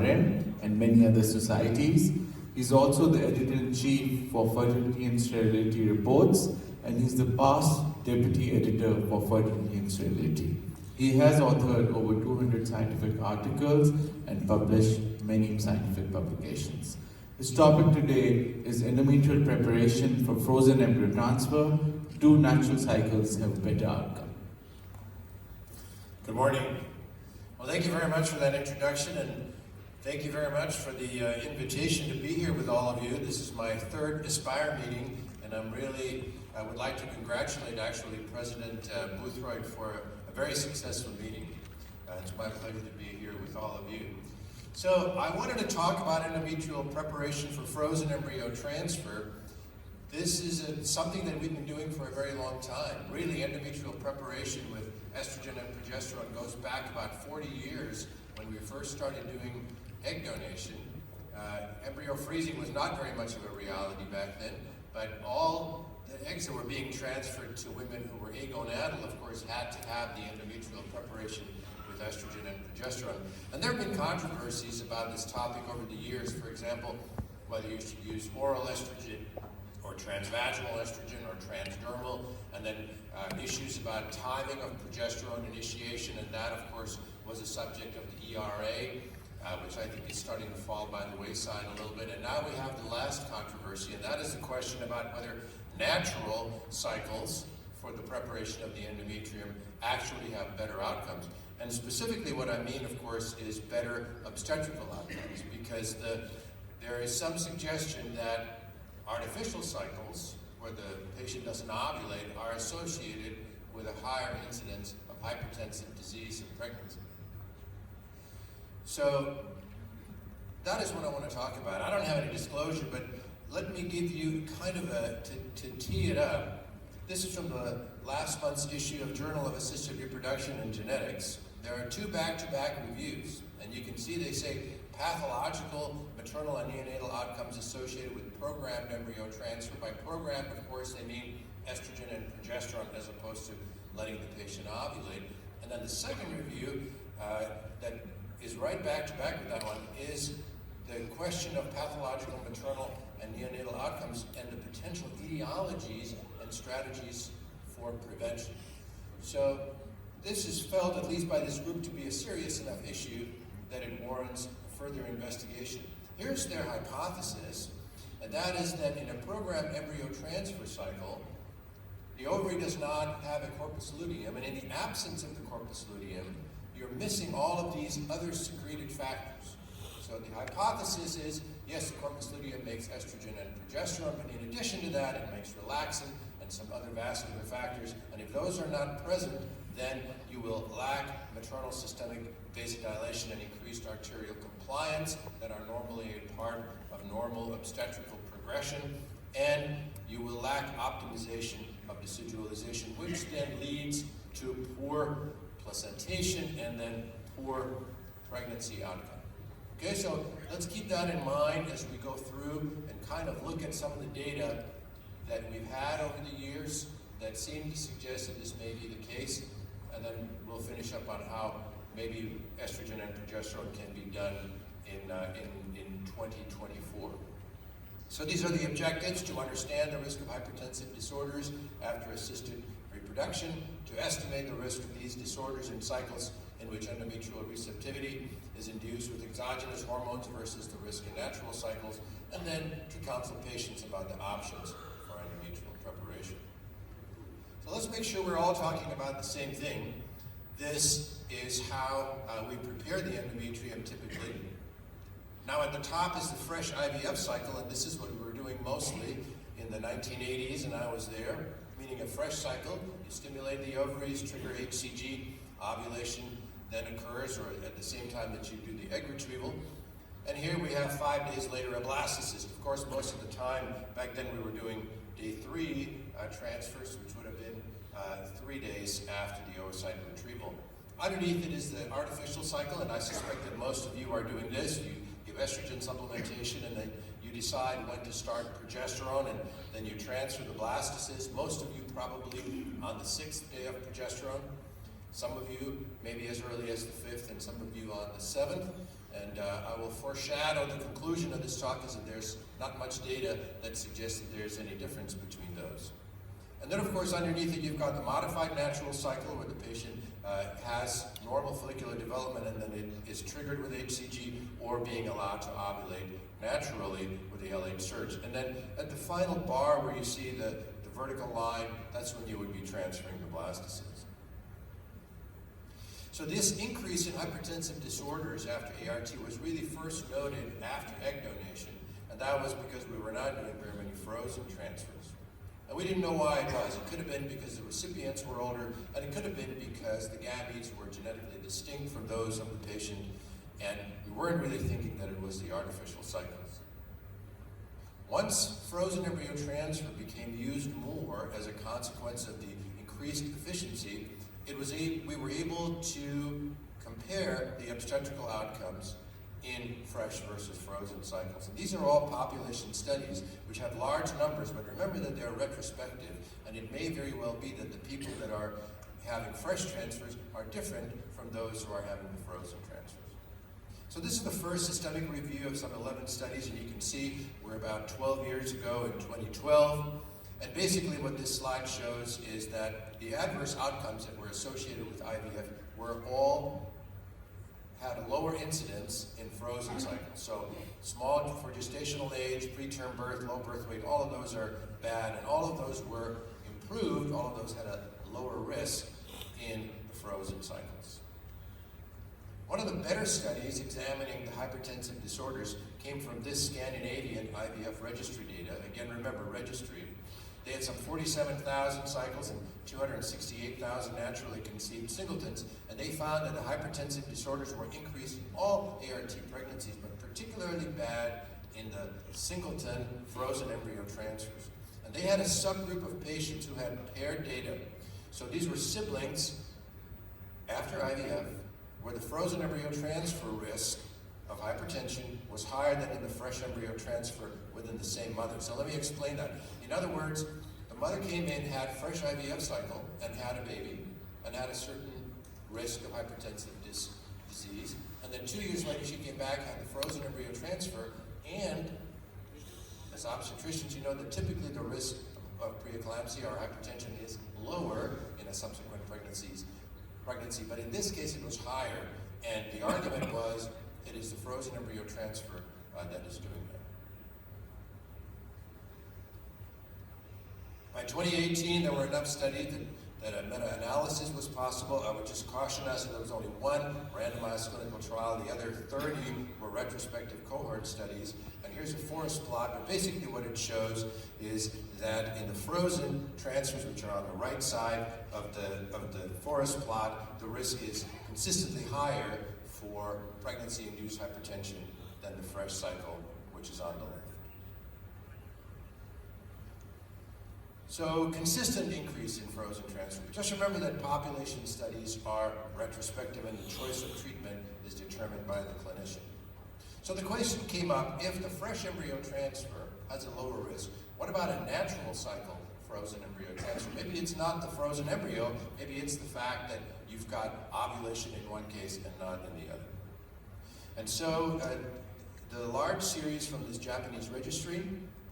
RM and many other societies. He's also the editor-in-chief for Fertility and Sterility Reports, and he's the past deputy editor for Fertility and Sterility. He has authored over 200 scientific articles and published many scientific publications. His topic today is endometrial preparation for frozen embryo transfer. Do natural cycles have better outcome? Good morning. Well, thank you very much for that introduction, and thank you very much for the invitation to be here with all of you. This is my third Aspire meeting, and I would like to congratulate actually President Boothroyd for a very successful meeting. It's my pleasure to be here with all of you. So I wanted to talk about endometrial preparation for frozen embryo transfer. This is something that we've been doing for a very long time. Really, endometrial preparation with estrogen and progesterone goes back about 40 years when we first started doing egg donation. Embryo freezing was not very much of a reality back then, but all the eggs that were being transferred to women who were agonadal, of course, had to have the endometrial preparation with estrogen and progesterone. And there have been controversies about this topic over the years. For example, whether you should use oral estrogen or transvaginal estrogen or transdermal, and then issues about timing of progesterone initiation, and that, of course, was a subject of the ERA, which I think is starting to fall by the wayside a little bit. And now we have the last controversy, and that is the question about whether natural cycles for the preparation of the endometrium actually have better outcomes. And specifically what I mean, of course, is better obstetrical outcomes, because there is some suggestion that artificial cycles, where the patient doesn't ovulate, are associated with a higher incidence of hypertensive disease and pregnancy. So that is what I want to talk about. I don't have any disclosure, but let me give you kind of to tee it up. This is from the last month's issue of Journal of Assisted Reproduction and Genetics. There are two back-to-back reviews, and you can see they say pathological maternal and neonatal outcomes associated with programmed embryo transfer. By programmed, of course, they mean estrogen and progesterone as opposed to letting the patient ovulate. And then the second review that is right back-to-back with that one is the question of pathological maternal and neonatal outcomes and the potential etiologies and strategies for prevention. So this is felt, at least by this group, to be a serious enough issue that it warrants further investigation. Here's their hypothesis, and that is that in a programmed embryo transfer cycle, the ovary does not have a corpus luteum, and in the absence of the corpus luteum, you're missing all of these other secreted factors. So the hypothesis is, yes, the corpus luteum makes estrogen and progesterone, but in addition to that, it makes relaxin and some other vascular factors, and if those are not present, then you will lack maternal systemic vasodilation and increased arterial compliance that are normally a part of normal obstetrical progression, and you will lack optimization of decidua, which then leads to poor placentation and then poor pregnancy outcome. Okay, so let's keep that in mind as we go through and kind of look at some of the data that we've had over the years that seem to suggest that this may be the case, and then we'll finish up on how maybe estrogen and progesterone can be done in 2024. So these are the objectives: to understand the risk of hypertensive disorders after assisted reproduction, to estimate the risk of these disorders in cycles in which endometrial receptivity is induced with exogenous hormones versus the risk in natural cycles, and then to counsel patients about the options for endometrial preparation. So let's make sure we're all talking about the same thing. This is how we prepare the endometrium typically. Now at the top is the fresh IVF cycle, and this is what we were doing mostly in the 1980s, and I was there, meaning a fresh cycle. You stimulate the ovaries, trigger HCG, ovulation then occurs, or at the same time that you do the egg retrieval. And here we have 5 days later a blastocyst. Of course, most of the time, back then we were doing day 3 transfers, which would have been 3 days after the oocyte retrieval. Underneath it is the artificial cycle, and I suspect that most of you are doing this. You give estrogen supplementation, and then you decide when to start progesterone, and then you transfer the blastocyst. Most of you probably on the 6th day of progesterone. Some of you maybe as early as the 5th, and some of you on the 7th. And I will foreshadow the conclusion of this talk is that there's not much data that suggests that there's any difference between those. And then, of course, underneath it, you've got the modified natural cycle where the patient has normal follicular development and then it is triggered with HCG or being allowed to ovulate naturally with the LH surge. And then at the final bar where you see the vertical line, that's when you would be transferring the blastocysts. So this increase in hypertensive disorders after ART was really first noted after egg donation, and that was because we were not doing very many frozen transfers. And we didn't know why it was. It could have been because the recipients were older, and it could have been because the gametes were genetically distinct from those of the patient, and we weren't really thinking that it was the artificial cycles. Once frozen embryo transfer became used more as a consequence of the increased efficiency, we were able to compare the obstetrical outcomes in fresh versus frozen cycles. And these are all population studies which have large numbers, but remember that they're retrospective, and it may very well be that the people that are having fresh transfers are different from those who are having the frozen transfers. So this is the first systemic review of some 11 studies, and you can see we're about 12 years ago in 2012. And basically what this slide shows is that the adverse outcomes that were associated with IVF were all had a lower incidence in frozen cycles. So small for gestational age, preterm birth, low birth weight, all of those are bad, and all of those were improved, all of those had a lower risk in the frozen cycles. One of the better studies examining the hypertensive disorders came from this Scandinavian IVF registry data. Again, remember, registry. They had some 47,000 cycles and 268,000 naturally conceived singletons, and they found that the hypertensive disorders were increased in all ART pregnancies, but particularly bad in the singleton frozen embryo transfers. And they had a subgroup of patients who had paired data. So these were siblings after IVF, where the frozen embryo transfer risk of hypertension was higher than in the fresh embryo transfer within the same mother. So let me explain that. In other words, the mother came in, had fresh IVF cycle, and had a baby, and had a certain risk of hypertensive disease. And then 2 years later, she came back, had the frozen embryo transfer, and as obstetricians, you know that typically the risk of preeclampsia or hypertension is lower in a subsequent pregnancy, but in this case it was higher, and the argument was it is the frozen embryo transfer that is doing that. By 2018, there were enough studies that a meta-analysis was possible. I would just caution us that there was only one randomized clinical trial. The other 30 were retrospective cohort studies. And here's a forest plot, but basically what it shows is that in the frozen transfers, which are on the right side of the forest plot, the risk is consistently higher for pregnancy-induced hypertension than the fresh cycle, which is on the left. So consistent increase in frozen transfer. Just remember that population studies are retrospective and the choice of treatment is determined by the clinician. So the question came up, if the fresh embryo transfer has a lower risk, what about a natural cycle frozen embryo transfer? Maybe it's not the frozen embryo, maybe it's the fact that you've got ovulation in one case and not in the other. And so the large series from this Japanese registry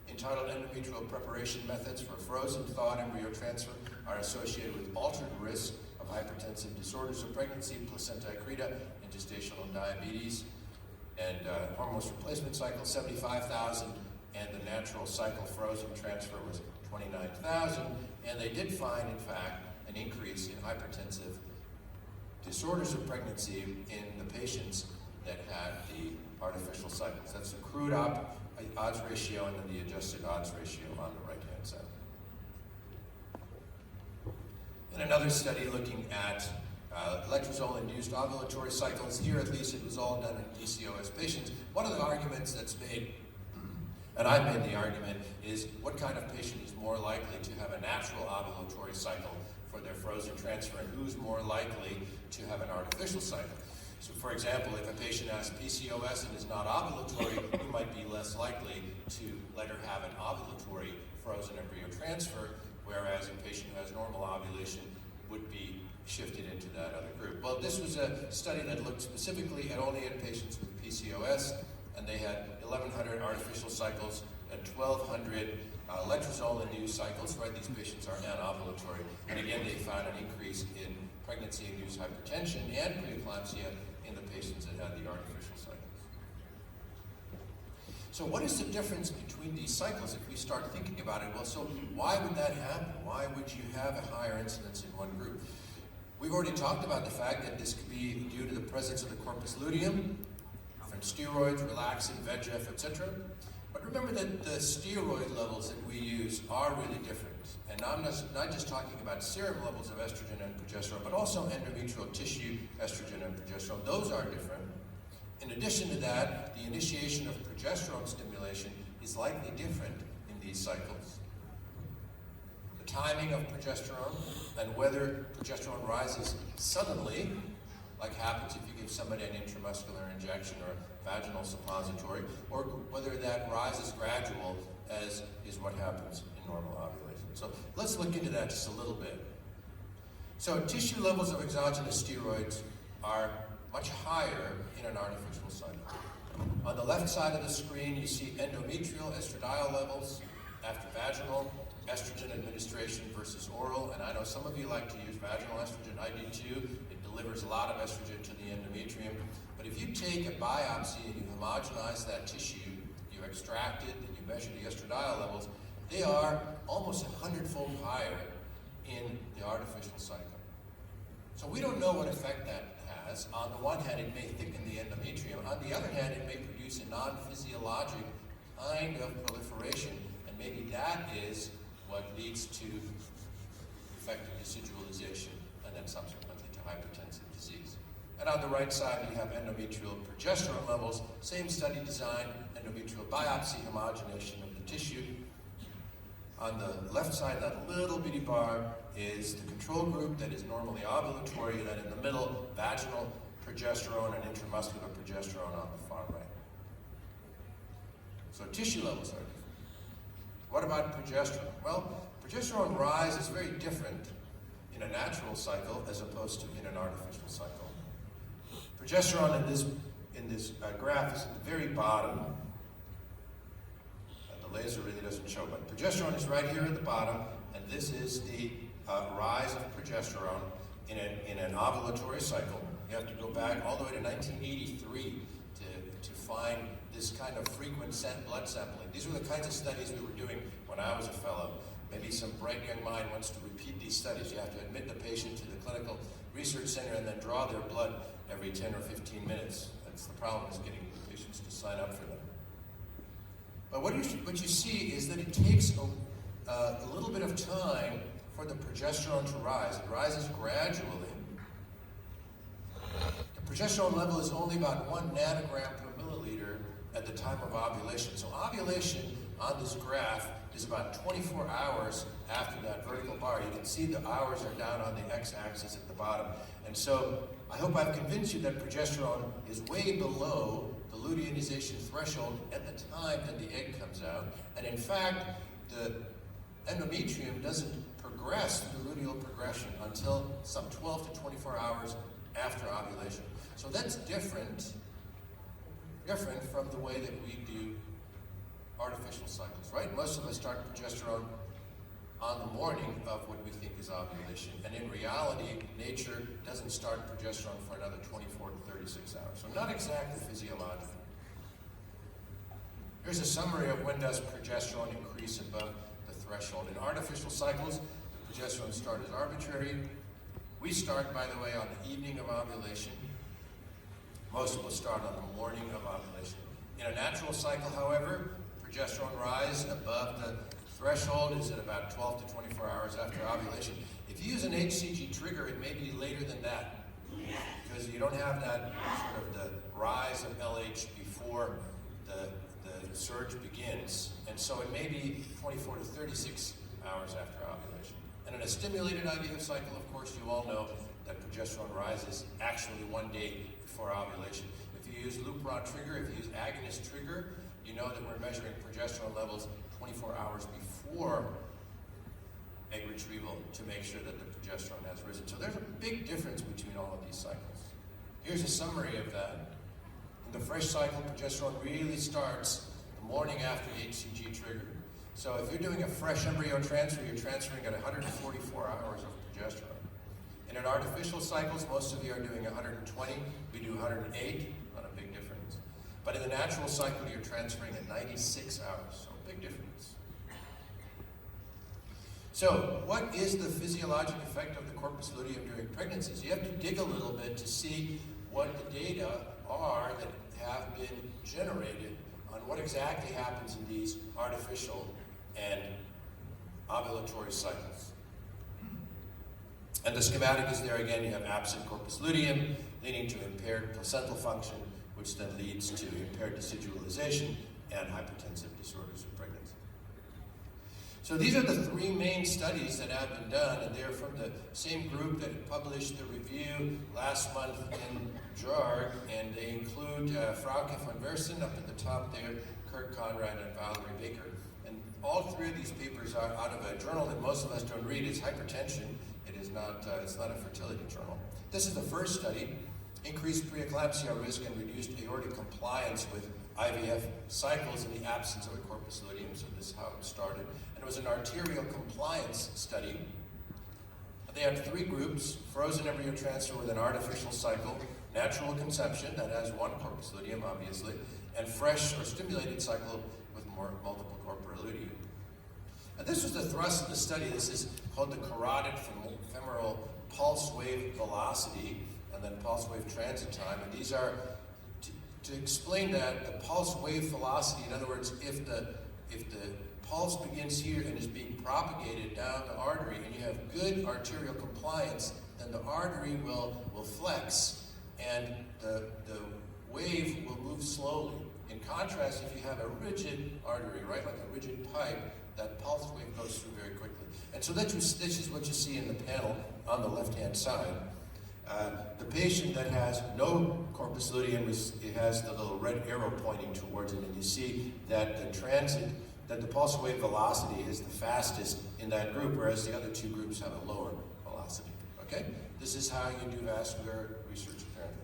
entitled Endometrial Preparation Methods for Frozen Thawed Embryo Transfer are associated with altered risk of hypertensive disorders of pregnancy, placenta accreta, and gestational diabetes. And hormone replacement cycle, 75,000, and the natural cycle frozen transfer was 29,000. And they did find, in fact, an increase in hypertensive disorders of pregnancy in the patients that had the artificial cycles. That's the crude odds ratio and then the adjusted odds ratio on the right-hand side. In another study looking at letrozole-induced ovulatory cycles, here at least it was all done in PCOS patients. One of the arguments that's made, and I made the argument, is what kind of patient is more likely to have a natural ovulatory cycle for their frozen transfer, and who's more likely to have an artificial cycle. So for example, if a patient has PCOS and is not ovulatory, you might be less likely to let her have an ovulatory frozen embryo transfer, whereas a patient who has normal ovulation would be shifted into that other group. Well, this was a study that looked specifically only at patients with PCOS, and they had 1,100 artificial cycles and 1,200 letrozole-induced cycles, right? These patients are anovulatory. And again, they found an increase in pregnancy-induced hypertension and preeclampsia in the patients that had the artificial cycles. So what is the difference between these cycles if we start thinking about it? Well, so why would that happen? Why would you have a higher incidence in one group? We've already talked about the fact that this could be due to the presence of the corpus luteum, different steroids, relaxin, VEGF, etc. But remember that the steroid levels that we use are really different. And I'm not just talking about serum levels of estrogen and progesterone, but also endometrial tissue estrogen and progesterone. Those are different. In addition to that, the initiation of progesterone stimulation is likely different in these cycles. The timing of progesterone and whether progesterone rises suddenly, like happens if you give somebody an intramuscular injection or a vaginal suppository, or whether that rises gradual, as is what happens in normal ovulation. So let's look into that just a little bit. So tissue levels of exogenous steroids are much higher in an artificial cycle. On the left side of the screen, you see endometrial estradiol levels after vaginal estrogen administration versus oral, and I know some of you like to use vaginal estrogen. I do too. It delivers a lot of estrogen to the endometrium. But if you take a biopsy and you homogenize that tissue, you extract it, and you measure the estradiol levels, they are almost 100-fold higher in the artificial cycle. So we don't know what effect that has. On the one hand, it may thicken the endometrium. On the other hand, it may produce a non-physiologic kind of proliferation, and maybe that is what leads to effective decidualization and then subsequently to hypertensive disease. And on the right side, you have endometrial progesterone levels, same study design, endometrial biopsy homogenation of the tissue. On the left side, that little bitty bar is the control group that is normally ovulatory, and then in the middle, vaginal progesterone and intramuscular progesterone on the far right. So tissue levels are different. What about progesterone? Well, progesterone rise is very different in a natural cycle as opposed to in an artificial cycle. Progesterone in this graph is at the very bottom. The laser really doesn't show, but progesterone is right here at the bottom, and this is the rise of progesterone in an ovulatory cycle. You have to go back all the way to 1983 to find this kind of frequent blood sampling. These were the kinds of studies we were doing when I was a fellow. Maybe some bright young mind wants to repeat these studies. You have to admit the patient to the clinical research center and then draw their blood every 10 or 15 minutes. That's the problem, is getting patients to sign up for them. But what you see is that it takes a little bit of time for the progesterone to rise. It rises gradually. The progesterone level is only about 1 nanogram per milliliter at the time of ovulation. So ovulation on this graph is about 24 hours after that vertical bar. You can see the hours are down on the x-axis at the bottom. And so I hope I've convinced you that progesterone is way below the luteinization threshold at the time that the egg comes out. And in fact, the endometrium doesn't progress through luteal progression until some 12 to 24 hours after ovulation. So that's different from the way that we do artificial cycles, right? Most of us start progesterone on the morning of what we think is ovulation. And in reality, nature doesn't start progesterone for another 24 to 36 hours. So not exactly physiological. Here's a summary of when does progesterone increase above the threshold. In artificial cycles, the progesterone start is arbitrary. We start, by the way, on the evening of ovulation. Most will start on the morning of ovulation. In a natural cycle, however, progesterone rise above the threshold is at about 12 to 24 hours after ovulation. If you use an HCG trigger, it may be later than that, because you don't have that sort of the rise of LH before the surge begins. And so it may be 24 to 36 hours after ovulation. And in a stimulated IVF cycle, of course, you all know that progesterone rises actually 1 day before ovulation. If you use Lupron trigger, if you use agonist trigger, you know that we're measuring progesterone levels 24 hours before egg retrieval to make sure that the progesterone has risen. So there's a big difference between all of these cycles. Here's a summary of that. In the fresh cycle, progesterone really starts the morning after the HCG trigger. So if you're doing a fresh embryo transfer, you're transferring at 144 hours of progesterone. In an artificial cycles, most of you are doing 120. We do 108, not a big difference. But in the natural cycle, you're transferring at 96 hours, so big difference. So what is the physiologic effect of the corpus luteum during pregnancies? You have to dig a little bit to see what the data are that have been generated on what exactly happens in these artificial and ovulatory cycles. And the schematic is there again. You have absent corpus luteum, leading to impaired placental function, which then leads to impaired deciddualization and hypertensive disorders of pregnancy. So these are the three main studies that have been done, and they're from the same group that published the review last month in JARG, and they include Frauke van Versen up at the top there, Kurt Conrad, and Valerie Baker. And all three of these papers are out of a journal that most of us don't read. It's hypertension. It's not a fertility journal. This is the first study, increased preeclampsia risk and reduced aortic compliance with IVF cycles in the absence of a corpus luteum. So this is how it started. And it was an arterial compliance study. They had three groups: frozen embryo transfer with an artificial cycle, natural conception that has one corpus luteum, obviously, and fresh or stimulated cycle with multiple corpora luteum. And this was the thrust of the study. This is called the carotid femoral pulse wave velocity and then pulse wave transit time. And these are to explain that the pulse wave velocity, in other words, if the pulse begins here and is being propagated down the artery and you have good arterial compliance, then the artery will flex and the wave will move slowly. In contrast, if you have a rigid artery, right, like a rigid pipe, that pulse wave goes through very quickly. And so this is what you see in the panel on the left-hand side. The patient that has no corpus luteum, it has the little red arrow pointing towards it, and you see that the pulse wave velocity is the fastest in that group, whereas the other two groups have a lower velocity. Okay? This is how you do vascular research, apparently.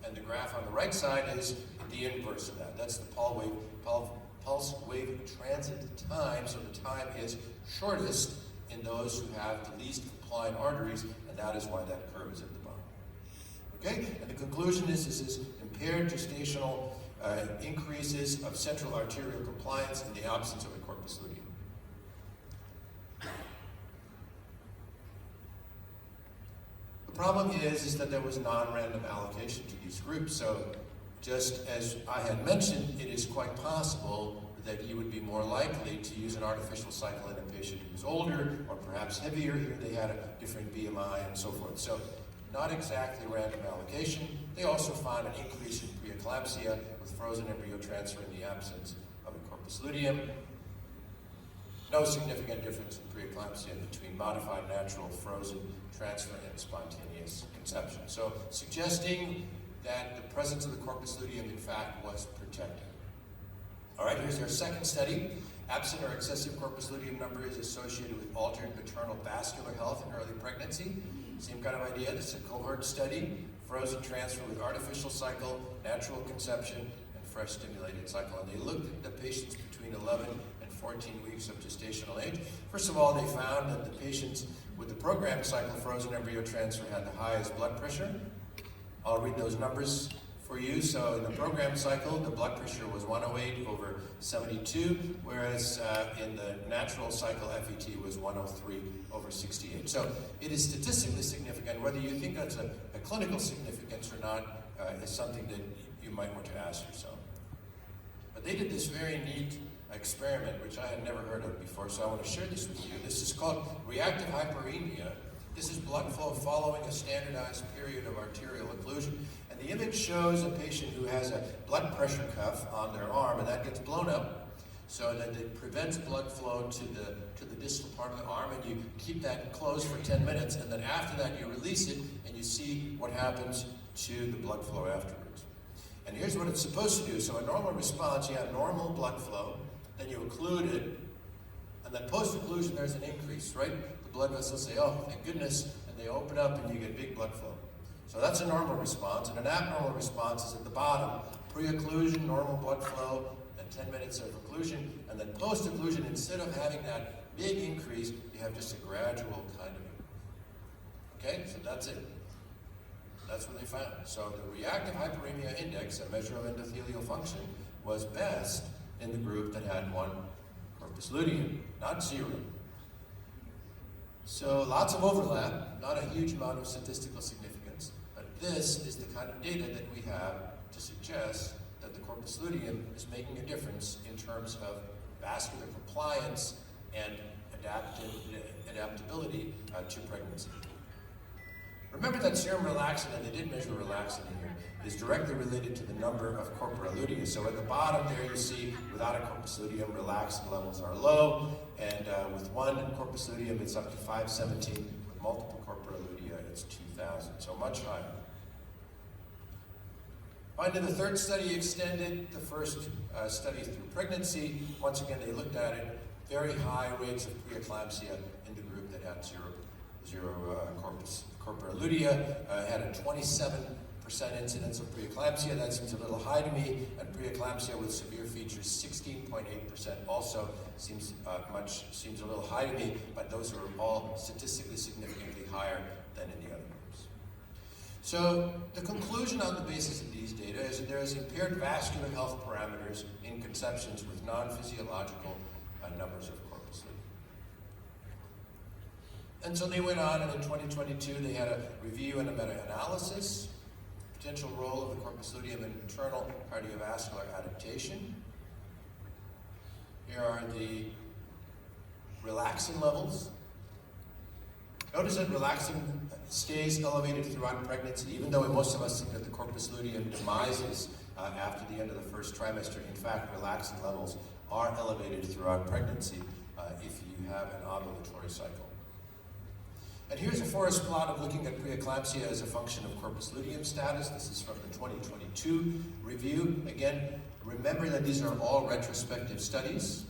And the graph on the right side is the inverse of that. That's the pulse wave transit time, so the time is shortest in those who have the least compliant arteries, and that is why that curve is at the bottom. Okay? And the conclusion is this is impaired gestational increases of central arterial compliance in the absence of a corpus luteum. The problem is that there was non-random allocation to these groups, so just as I had mentioned, it is quite possible that you would be more likely to use an artificial cycle in a patient who's older or perhaps heavier. Here they had a different BMI and so forth. So not exactly random allocation. They also found an increase in preeclampsia with frozen embryo transfer in the absence of a corpus luteum. No significant difference in preeclampsia between modified natural, frozen transfer, and spontaneous conception. So suggesting that the presence of the corpus luteum, in fact, was protected. All right, here's our second study. Absent or excessive corpus luteum number is associated with altered maternal vascular health in early pregnancy. Same kind of idea. This is a cohort study. Frozen transfer with artificial cycle, natural conception, and fresh stimulated cycle. And they looked at the patients between 11 and 14 weeks of gestational age. First of all, they found that the patients with the programmed cycle frozen embryo transfer had the highest blood pressure. I'll read those numbers for you. So in the program cycle, the blood pressure was 108 over 72, whereas in the natural cycle, FET was 103 over 68. So it is statistically significant. Whether you think that's a clinical significance or not is something that you might want to ask yourself. But they did this very neat experiment, which I had never heard of before, so I want to share this with you. This is called reactive hyperemia. This is blood flow following a standardized period of arterial occlusion. And the image shows a patient who has a blood pressure cuff on their arm, and that gets blown up so that it prevents blood flow to the distal part of the arm, and you keep that closed for 10 minutes, and then after that you release it, and you see what happens to the blood flow afterwards. And here's what it's supposed to do. So a normal response, you have normal blood flow, then you occlude it, and then post-occlusion there's an increase, right? The blood vessels say, oh, thank goodness, and they open up and you get big blood flow. So that's a normal response, and an abnormal response is at the bottom. Pre-occlusion, normal blood flow, then 10 minutes of occlusion, and then post-occlusion, instead of having that big increase, you have just a gradual kind of. Okay, so that's it. That's what they found. So the reactive hyperemia index, a measure of endothelial function, was best in the group that had 1 corpus luteum, not 0. So lots of overlap, not a huge amount of statistical significance, but this is the kind of data that we have to suggest that the corpus luteum is making a difference in terms of vascular compliance and adaptability to pregnancy. Remember that serum relaxin, and they did measure relaxin here, is directly related to the number of corpora lutea. So at the bottom there you see without a corpus luteum, relaxin levels are low, and with 1 corpus luteum it's up to 517. With multiple corpora lutea it's 2,000, so much higher. Finally, the third study extended the first study through pregnancy. Once again, they looked at it, very high rates of preeclampsia in the group that had zero corpora lutea, had a 27% incidence of preeclampsia. That seems a little high to me, and preeclampsia with severe features, 16.8%, also seems a little high to me, but those are all statistically significantly higher than in the other groups. So the conclusion on the basis of these data is that there is impaired vascular health parameters in conceptions with non-physiological numbers of corpus luteum. And so they went on, and in 2022 they had a review and a meta-analysis, potential role of the corpus luteum in maternal cardiovascular adaptation. Here are the relaxin levels. Notice that relaxin stays elevated throughout pregnancy, even though most of us think that the corpus luteum demises after the end of the first trimester. In fact, relaxin levels are elevated throughout pregnancy if you have an ovulatory cycle. And here's a forest plot of looking at preeclampsia as a function of corpus luteum status. This is from the 2022 review. Again, remember that these are all retrospective studies.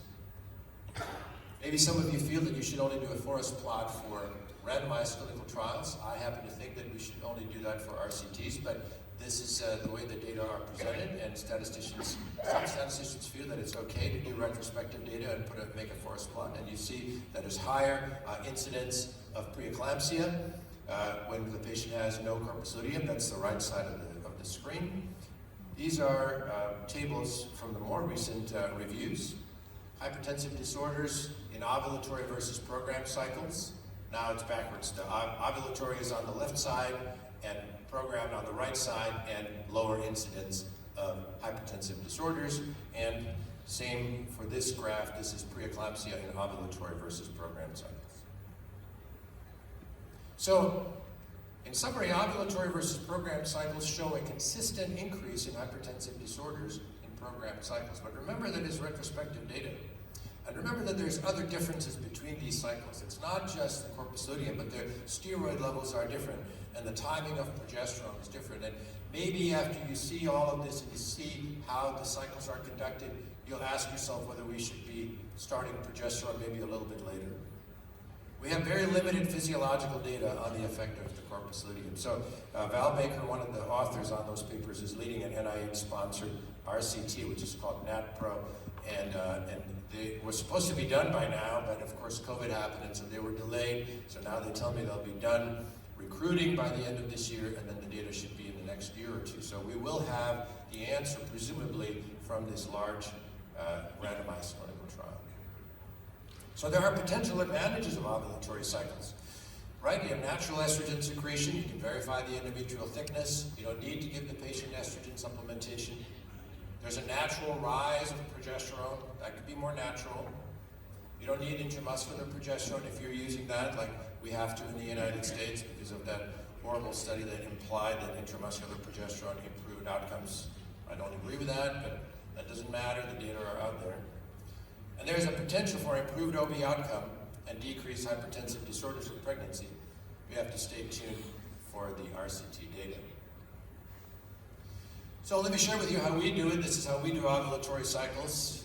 Maybe some of you feel that you should only do a forest plot for randomized clinical trials. I happen to think that we should only do that for RCTs, but this is the way the data are presented, and some statisticians feel that it's okay to do retrospective data and make a forest plot. And you see that there's higher incidence of preeclampsia when the patient has no corpus luteum. That's the right side of the screen. These are tables from the more recent reviews. Hypertensive disorders in ovulatory versus program cycles. Now it's backwards. The ovulatory is on the left side and programmed on the right side, and lower incidence of hypertensive disorders. And same for this graph. This is preeclampsia in ovulatory versus program cycles. So, in summary, ovulatory versus program cycles show a consistent increase in hypertensive disorders in program cycles. But remember that is retrospective data. And remember that there's other differences between these cycles. It's not just the corpus luteum, but their steroid levels are different, and the timing of progesterone is different. And maybe after you see all of this and you see how the cycles are conducted, you'll ask yourself whether we should be starting progesterone maybe a little bit later. We have very limited physiological data on the effect of the corpus luteum. So Val Baker, one of the authors on those papers, is leading an NIH-sponsored RCT, which is called NATPRO, and they were supposed to be done by now, but of course COVID happened, and so they were delayed. So now they tell me they'll be done recruiting by the end of this year, and then the data should be in the next year or two. So we will have the answer, presumably, from this large randomized clinical trial. So there are potential advantages of ovulatory cycles, right? You have natural estrogen secretion. You can verify the endometrial thickness. You don't need to give the patient estrogen supplementation. There's a natural rise of progesterone. That could be more natural. You don't need intramuscular progesterone if you're using that, like we have to in the United States because of that horrible study that implied that intramuscular progesterone improved outcomes. I don't agree with that, but that doesn't matter. The data are out there. And there's a potential for improved OB outcome and decreased hypertensive disorders with pregnancy. We have to stay tuned for the RCT data. So let me share with you how we do it. This is how we do ovulatory cycles.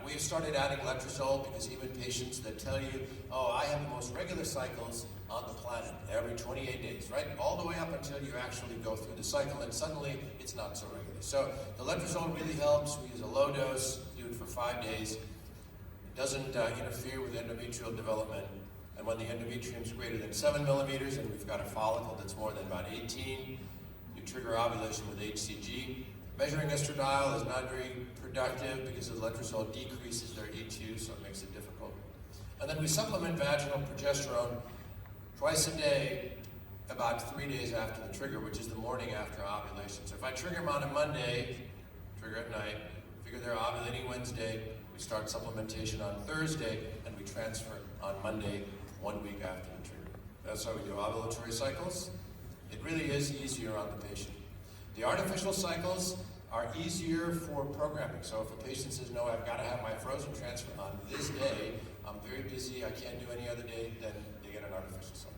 We've started adding letrozole because even patients that tell you, oh, I have the most regular cycles on the planet, every 28 days, right? All the way up until you actually go through the cycle, and suddenly it's not so regular. So the letrozole really helps. We use a low dose, do it for 5 days. It doesn't interfere with endometrial development. And when the endometrium is greater than 7 millimeters, and we've got a follicle that's more than about 18, you trigger ovulation with HCG. Measuring estradiol is not very productive because the letrozole decreases their E2, so it makes it difficult. And then we supplement vaginal progesterone twice a day, about 3 days after the trigger, which is the morning after ovulation. So if I trigger them on a Monday, trigger at night, figure they're ovulating Wednesday, we start supplementation on Thursday, and we transfer on Monday, 1 week after the trigger. That's how we do ovulatory cycles. It really is easier on the patient. The artificial cycles are easier for programming. So if a patient says, no, I've got to have my frozen transfer on this day, I'm very busy, I can't do any other day, then they get an artificial cycle.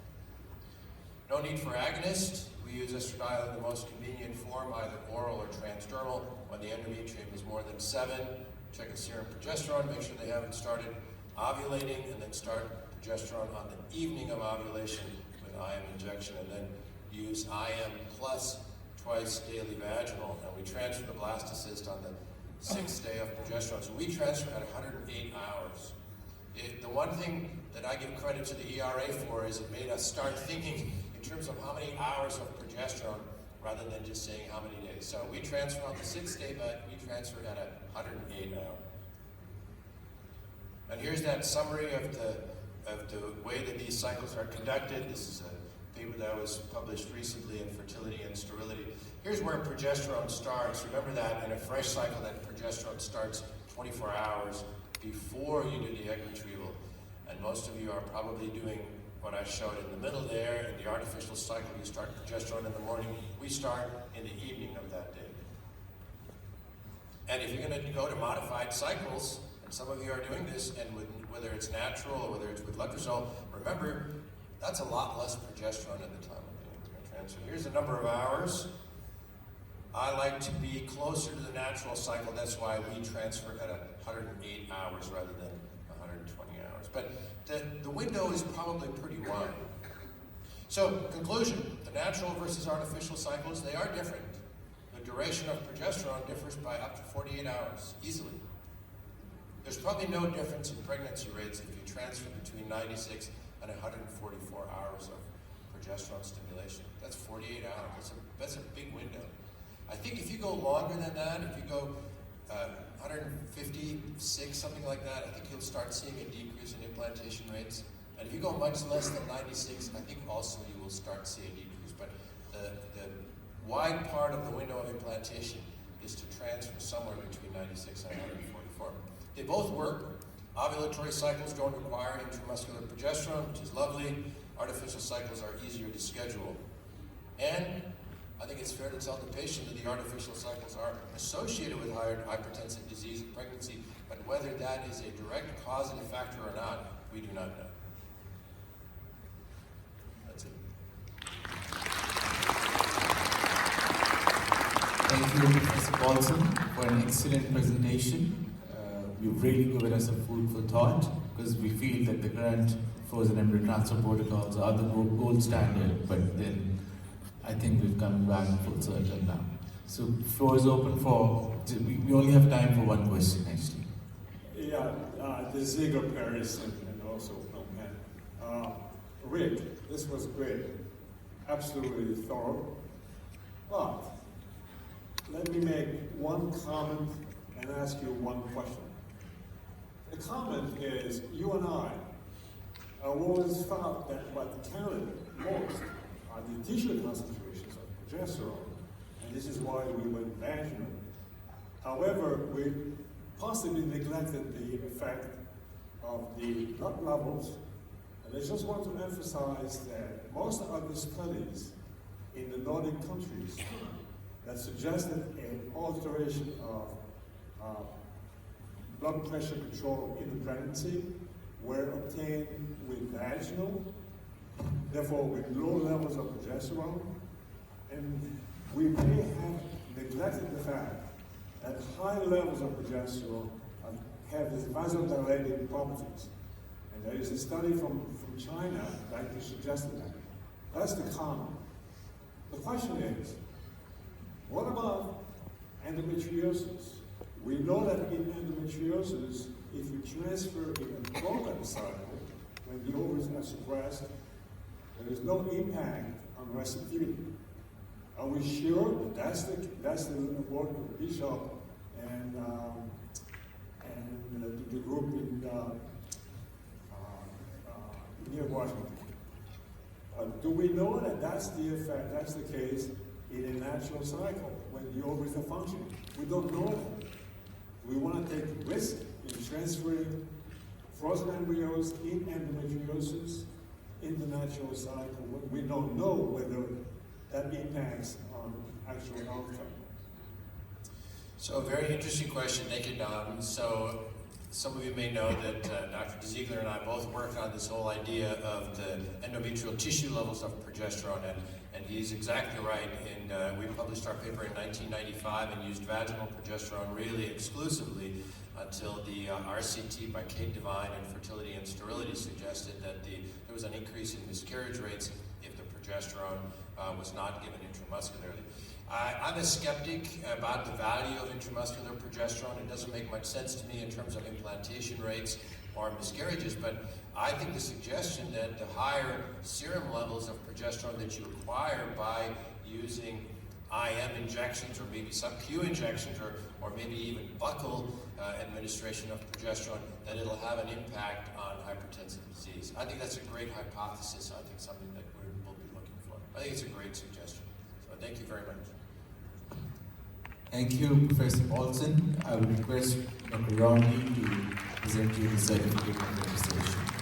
No need for agonist. We use estradiol in the most convenient form, either oral or transdermal. When the endometrium is more than 7, check a serum progesterone, make sure they haven't started ovulating, and then start progesterone on the evening of ovulation with IM injection, and then use IM plus twice daily vaginal, and we transfer the blastocyst on the 6th day of progesterone. So we transfer at 108 hours. The one thing that I give credit to the ERA for is it made us start thinking in terms of how many hours of progesterone rather than just saying how many days. So we transfer on the 6th day, but we transfer at 108 hours. And here's that summary of the way that these cycles are conducted. This is a paper that was published recently in Fertility and Sterility. Here's where progesterone starts. Remember that in a fresh cycle, that progesterone starts 24 hours before you do the egg retrieval. And most of you are probably doing what I showed in the middle there. In the artificial cycle, you start progesterone in the morning. We start in the evening of that day. And if you're going to go to modified cycles, and some of you are doing this, and whether it's natural or whether it's with letrozole, remember, that's a lot less progesterone at the time of the transfer. Here's the number of hours. I like to be closer to the natural cycle. That's why we transfer at 108 hours rather than 120 hours. But the window is probably pretty wide. So, conclusion, the natural versus artificial cycles, they are different. The duration of progesterone differs by up to 48 hours, easily. There's probably no difference in pregnancy rates if you transfer between 96 and 144 hours of progesterone stimulation. That's 48 hours. That's a big window. I think if you go longer than that, if you go 156, something like that, I think you'll start seeing a decrease in implantation rates. And if you go much less than 96, I think also you will start to see a decrease. But the wide part of the window of implantation is to transfer somewhere between 96 and 144. They both work. Ovulatory cycles don't require intramuscular progesterone, which is lovely. Artificial cycles are easier to schedule. And I think it's fair to tell the patient that the artificial cycles are associated with higher hypertensive disease in pregnancy, but whether that is a direct causative factor or not, we do not know. That's it. Thank you, Professor Paulson, for an excellent presentation. You've really given us a food for thought, because we feel that the current frozen embryo transfer protocols are the gold standard, but then I think we've come back full circle now. So floor is open for, we only have time for one question actually. Yeah, the Ziegler Paris and also Phnom Penh. Rick, this was great, absolutely thorough. But let me make one comment and ask you one question. The comment is, you and I always felt that what counted most are the tissue concentrations of progesterone, and this is why we went vaginal. However, we possibly neglected the effect of the blood levels, and I just want to emphasize that most of the studies in the Nordic countries that suggested an alteration of blood pressure control in the pregnancy were obtained with vaginal, therefore with low levels of progesterone, and we may have neglected the fact that high levels of progesterone are have these vasodilating properties. And there is a study from China that actually suggested that. That's the common. The question is, what about endometriosis? We know that in endometriosis, if you transfer in a broken cycle, when the ovaries are suppressed, there is no impact on receptivity. Are we sure that that's the work of Bishop and the group in near Washington? Do we know that that's the effect, that's the case in a natural cycle when the ovaries are functioning? We don't know that. We want to take risk in transferring frozen embryos in endometriosis in the natural cycle when we don't know whether that impacts on actual outcome. So a very interesting question. Thank you, Don. So some of you may know that Dr. DeZiegler and I both worked on this whole idea of the endometrial tissue levels of progesterone, and he's exactly right. And we published our paper in 1995 and used vaginal progesterone really exclusively until the RCT by Kate Devine in Fertility and Sterility suggested that there was an increase in miscarriage rates if the progesterone was not given intramuscularly. I'm a skeptic about the value of intramuscular progesterone. It doesn't make much sense to me in terms of implantation rates or miscarriages, but I think the suggestion that the higher serum levels of progesterone that you acquire by using IM injections or maybe sub-Q injections or maybe even buccal administration of progesterone, that it'll have an impact on hypertensive disease. I think that's a great hypothesis. I think something that we'll be looking for. I think it's a great suggestion. So thank you very much. Thank you, Professor Paulson. I would request Dr. Romney to present you the certificate of registration.